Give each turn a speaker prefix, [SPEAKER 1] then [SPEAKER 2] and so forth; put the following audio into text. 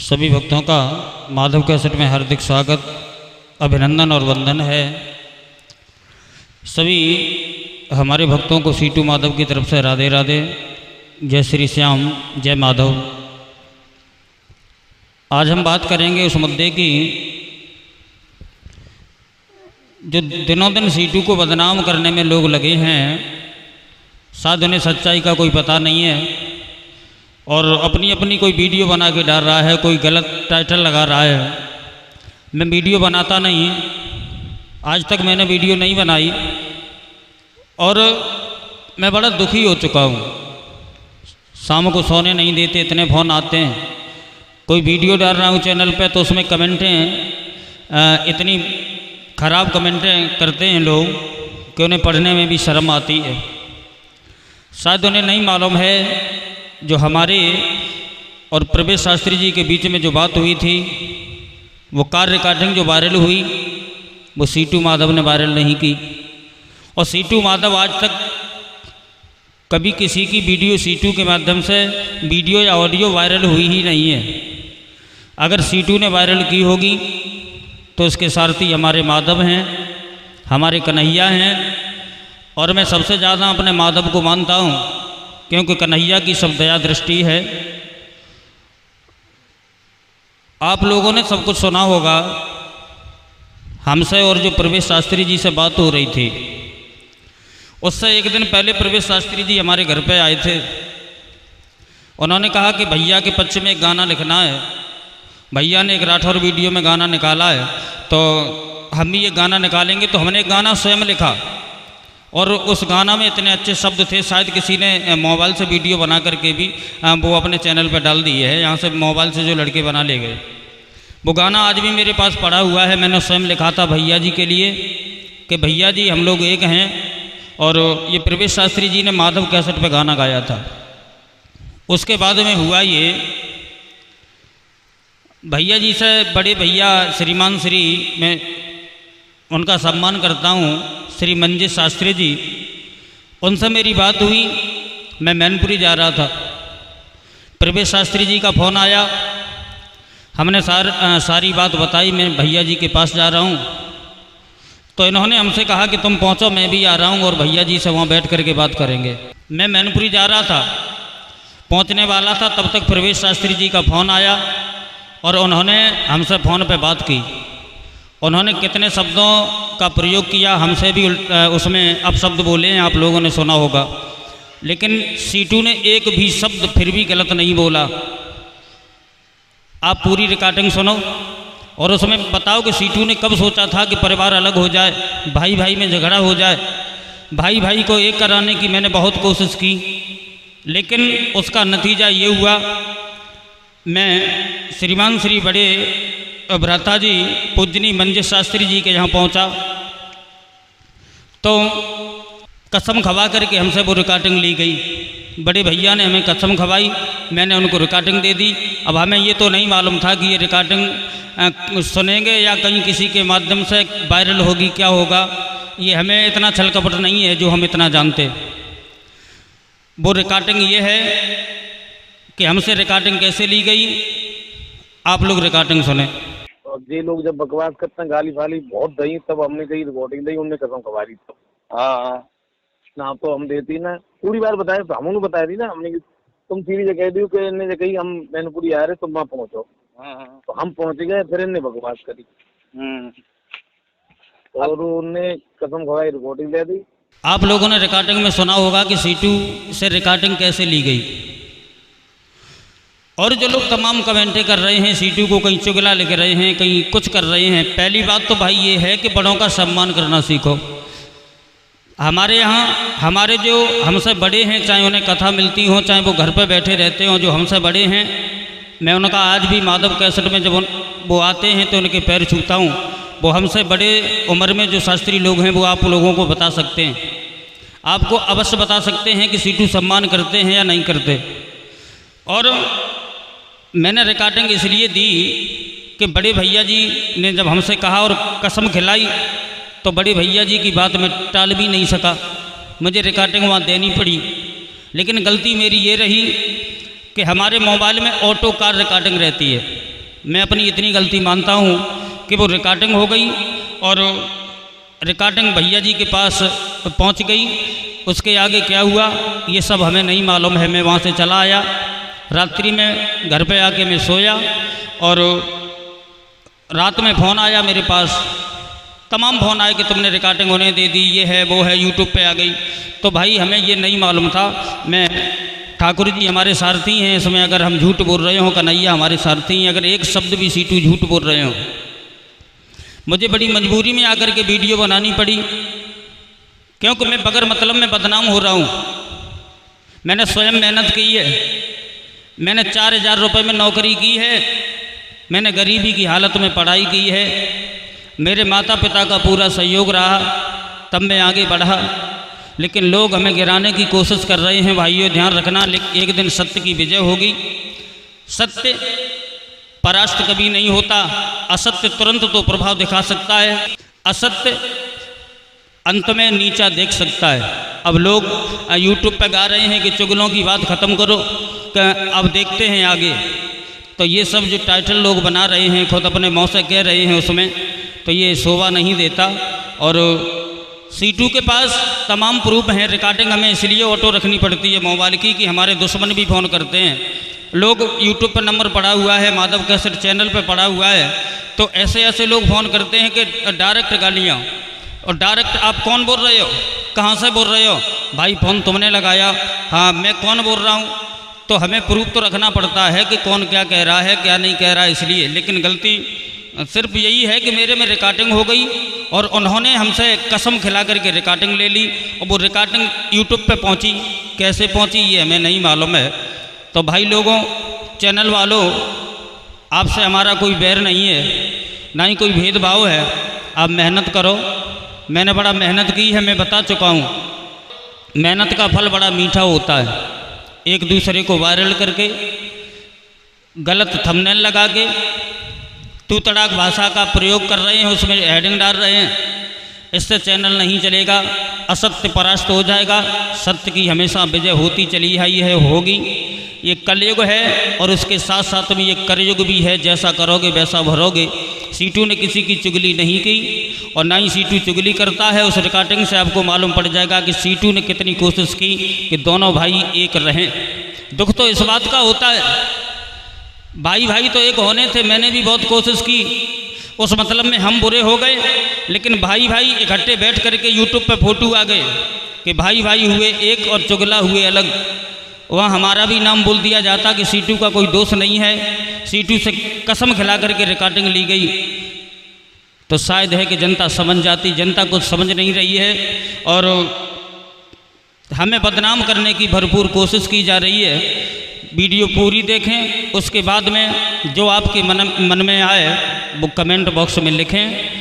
[SPEAKER 1] सभी भक्तों का माधव कैसेट में हार्दिक स्वागत, अभिनंदन और वंदन है। सभी हमारे भक्तों को सीटू माधव की तरफ से राधे राधे, जय श्री श्याम, जय माधव। आज हम बात करेंगे उस मुद्दे की जो दिनों दिन सीटू को बदनाम करने में लोग लगे हैं। शायद उन्हें सच्चाई का कोई पता नहीं है और अपनी अपनी कोई वीडियो बना के डाल रहा है, कोई गलत टाइटल लगा रहा है। मैं वीडियो बनाता नहीं, आज तक मैंने वीडियो नहीं बनाई और मैं बड़ा दुखी हो चुका हूँ। शाम को सोने नहीं देते, इतने फ़ोन आते हैं। कोई वीडियो डाल रहा हूँ चैनल पे तो उसमें कमेंटें इतनी ख़राब कमेंटें करते हैं लोग कि उन्हें पढ़ने में भी शर्म आती है। शायद उन्हें नहीं मालूम है जो हमारे और प्रवेश शास्त्री जी के बीच में जो बात हुई थी, वो कार रिकॉर्डिंग जो वायरल हुई, वो सीटू माधव ने वायरल नहीं की। और सीटू माधव आज तक कभी किसी की वीडियो सीटू के माध्यम से वीडियो या ऑडियो वायरल हुई ही नहीं है। अगर सीटू ने वायरल की होगी तो उसके सारथी हमारे माधव हैं, हमारे कन्हैया हैं। और मैं सबसे ज़्यादा अपने माधव को मानता हूँ क्योंकि कन्हैया की सब दया दृष्टि है। आप लोगों ने सब कुछ सुना होगा, हमसे और जो प्रवेश शास्त्री जी से बात हो रही थी, उससे एक दिन पहले प्रवेश शास्त्री जी हमारे घर पे आए थे। उन्होंने कहा कि भैया के पक्ष में एक गाना लिखना है। भैया ने एक राठौर वीडियो में गाना निकाला है तो हम भी ये गाना निकालेंगे। तो हमने एक गाना स्वयं लिखा और उस गाना में इतने अच्छे शब्द थे, शायद किसी ने मोबाइल से वीडियो बना करके भी वो अपने चैनल पर डाल दिए है। यहाँ से मोबाइल से जो लड़के बना ले गए, वो गाना आज भी मेरे पास पड़ा हुआ है। मैंने स्वयं लिखा था भैया जी के लिए कि भैया जी हम लोग एक हैं। और ये प्रवेश शास्त्री जी ने माधव कैसेट पे गाना गाया था। उसके बाद में हुआ ये, भैया जी से बड़े भैया श्रीमान श्री, मैं उनका सम्मान करता हूँ, श्री मंजित शास्त्री जी, उनसे मेरी बात हुई। मैं मैनपुरी जा रहा था, प्रवेश शास्त्री जी का फ़ोन आया। हमने सारी बात बताई, मैं भैया जी के पास जा रहा हूँ। तो इन्होंने हमसे कहा कि तुम पहुँचो, मैं भी आ रहा हूँ और भैया जी से वहाँ बैठ कर के बात करेंगे। मैं मैनपुरी जा रहा था, पहुँचने वाला था, तब तक प्रवेश शास्त्री जी का फ़ोन आया और उन्होंने हमसे फ़ोन पे बात की। उन्होंने कितने शब्दों का प्रयोग किया, हमसे भी उसमें अपशब्द बोले हैं, आप लोगों ने सुना होगा। लेकिन सीटू ने एक भी शब्द फिर भी गलत नहीं बोला। आप पूरी रिकॉर्डिंग सुनो और उसमें बताओ कि सीटू ने कब सोचा था कि परिवार अलग हो जाए, भाई भाई में झगड़ा हो जाए। भाई भाई को एक कराने की मैंने बहुत कोशिश की, लेकिन उसका नतीजा ये हुआ। मैं श्रीमान श्री बड़े भ्राता जी पूजनी मंजित शास्त्री जी के यहाँ पहुँचा तो कसम खवा करके हमसे वो रिकॉर्डिंग ली गई। बड़े भैया ने हमें कसम खवाई, मैंने उनको रिकॉर्डिंग दे दी। अब हमें ये तो नहीं मालूम था कि ये रिकॉर्डिंग सुनेंगे या कहीं किसी के माध्यम से वायरल होगी, क्या होगा। ये हमें इतना छल कपट नहीं है जो हम इतना जानते। वो रिकॉर्डिंग ये है कि हमसे रिकॉर्डिंग कैसे ली गई, आप लोग रिकॉर्डिंग सुने।
[SPEAKER 2] और ये लोग जब बकवास करते हैं, गाली फाली बहुत दई, तब हमने कही रिकॉर्डिंग दी, उनने कसम खवा दी। तो हाँ ना तो हम देती ना, पूरी बार बताए तो हम बताया थी ना हमने, तुम सीधी जगह दी कि इन्हें कही हम मैनपुरी आ रहे, तुम वहाँ पहुँचो। तो हम पहुँच गए, फिर इन्हें बकवास करी और उनने कसम खवाई, रिकॉर्डिंग दे दी।
[SPEAKER 1] आप लोगों ने रिकॉर्डिंग में सुना होगा कि सीटू से रिकॉर्डिंग कैसे ली गई। और जो लोग तमाम कमेंटें कर रहे हैं, सीटू को कहीं चुगला लिख रहे हैं, कहीं कुछ कर रहे हैं। पहली बात तो भाई ये है कि बड़ों का सम्मान करना सीखो। हमारे यहाँ हमारे जो हमसे बड़े हैं, चाहे उन्हें कथा मिलती हो, चाहे वो घर पर बैठे रहते हों, जो हमसे बड़े हैं, मैं उनका आज भी माधव कैसेट में जब वो आते हैं तो उनके पैर छूता हूँ। वो हमसे बड़े उम्र में जो शास्त्री लोग हैं वो आप लोगों को बता सकते हैं, आपको अवश्य बता सकते हैं कि सीटू सम्मान करते हैं या नहीं करते। और मैंने रिकॉर्डिंग इसलिए दी कि बड़े भैया जी ने जब हमसे कहा और कसम खिलाई तो बड़े भैया जी की बात मैं टाल भी नहीं सका, मुझे रिकॉर्डिंग वहाँ देनी पड़ी। लेकिन गलती मेरी ये रही कि हमारे मोबाइल में ऑटो कार रिकॉर्डिंग रहती है। मैं अपनी इतनी गलती मानता हूँ कि वो रिकॉर्डिंग हो गई और रिकॉर्डिंग भैया जी के पास पहुँच गई। उसके आगे क्या हुआ ये सब हमें नहीं मालूम है। मैं वहाँ से चला आया, रात्रि में घर पे आके मैं सोया और रात में फ़ोन आया मेरे पास, तमाम फ़ोन आए कि तुमने रिकॉर्डिंग होने दे दी, ये है वो है, यूट्यूब पे आ गई। तो भाई हमें ये नहीं मालूम था। मैं ठाकुर जी हमारे सारथी हैं, इसमें अगर हम झूठ बोल रहे हों, कन्हैया हमारे सारथी हैं, अगर एक शब्द भी सीटू झूठ बोल रहे हों, मुझे बड़ी मजबूरी में आकर के वीडियो बनानी पड़ी, क्योंकि मैं बगैर मतलब में बदनाम हो रहा हूँ। मैंने स्वयं मेहनत की है, मैंने 4000 रुपये में नौकरी की है, मैंने गरीबी की हालत में पढ़ाई की है, मेरे माता पिता का पूरा सहयोग रहा, तब मैं आगे बढ़ा। लेकिन लोग हमें गिराने की कोशिश कर रहे हैं। भाइयों ध्यान रखना, एक दिन सत्य की विजय होगी। सत्य परास्त कभी नहीं होता। असत्य तुरंत तो प्रभाव दिखा सकता है, असत्य अंत में नीचा देख सकता है। अब लोग यूट्यूब पे गा रहे हैं कि चुगलों की बात ख़त्म करो, अब देखते हैं आगे। तो ये सब जो टाइटल लोग बना रहे हैं, खुद अपने मुँह से कह रहे हैं उसमें, तो ये शोभा नहीं देता। और सीटू के पास तमाम प्रूफ हैं। रिकॉर्डिंग हमें इसलिए ऑटो रखनी पड़ती है मोबाइल की कि हमारे दुश्मन भी फ़ोन करते हैं। लोग यूट्यूब पर नंबर पड़ा हुआ है, माधव कैसेट चैनल पे पड़ा हुआ है, तो ऐसे ऐसे लोग फ़ोन करते हैं कि डायरेक्ट गालियाँ, और डायरेक्ट आप कौन बोल रहे हो, कहाँ से बोल रहे हो, भाई फ़ोन तुमने लगाया, हाँ मैं कौन बोल रहा हूँ। तो हमें प्रूफ तो रखना पड़ता है कि कौन क्या कह रहा है क्या नहीं कह रहा है, इसलिए। लेकिन गलती सिर्फ यही है कि मेरे में रिकॉर्डिंग हो गई और उन्होंने हमसे कसम खिला करके रिकॉर्डिंग ले ली, और वो रिकॉर्डिंग यूट्यूब पे पहुंची। कैसे पहुंची ये हमें नहीं मालूम है। तो भाई लोगों, चैनल वालों, आपसे हमारा कोई बैर नहीं है, ना ही कोई भेदभाव है। आप मेहनत करो, मैंने बड़ा मेहनत की है, मैं बता चुका हूँ। मेहनत का फल बड़ा मीठा होता है। एक दूसरे को वायरल करके, गलत थंबनेल लगा के, तू तड़ाक भाषा का प्रयोग कर रहे हैं, उसमें हेडिंग डाल रहे हैं, इससे चैनल नहीं चलेगा। असत्य परास्त हो जाएगा, सत्य की हमेशा विजय होती चली आई है, होगी। ये कलयुग है और उसके साथ साथ में ये करयुग भी है। जैसा करोगे वैसा भरोगे। सीटू ने किसी की चुगली नहीं की और ना ही सीटू चुगली करता है। उस रिकॉर्डिंग से आपको मालूम पड़ जाएगा कि सीटू ने कितनी कोशिश की कि दोनों भाई एक रहें। दुख तो इस बात का होता है, भाई भाई तो एक होने थे, मैंने भी बहुत कोशिश की, उस मतलब में हम बुरे हो गए। लेकिन भाई भाई इकट्ठे बैठ करके यूट्यूब पे फोटो आ गए कि भाई भाई हुए एक और चुगला हुए अलग। वहाँ हमारा भी नाम बोल दिया जाता कि सीटू का कोई दोष नहीं है, सीटू से कसम खिला करके रिकॉर्डिंग ली गई। तो शायद है कि जनता समझ जाती, जनता कुछ समझ नहीं रही है और हमें बदनाम करने की भरपूर कोशिश की जा रही है। वीडियो पूरी देखें, उसके बाद में जो आपके मन में आए वो कमेंट बॉक्स में लिखें।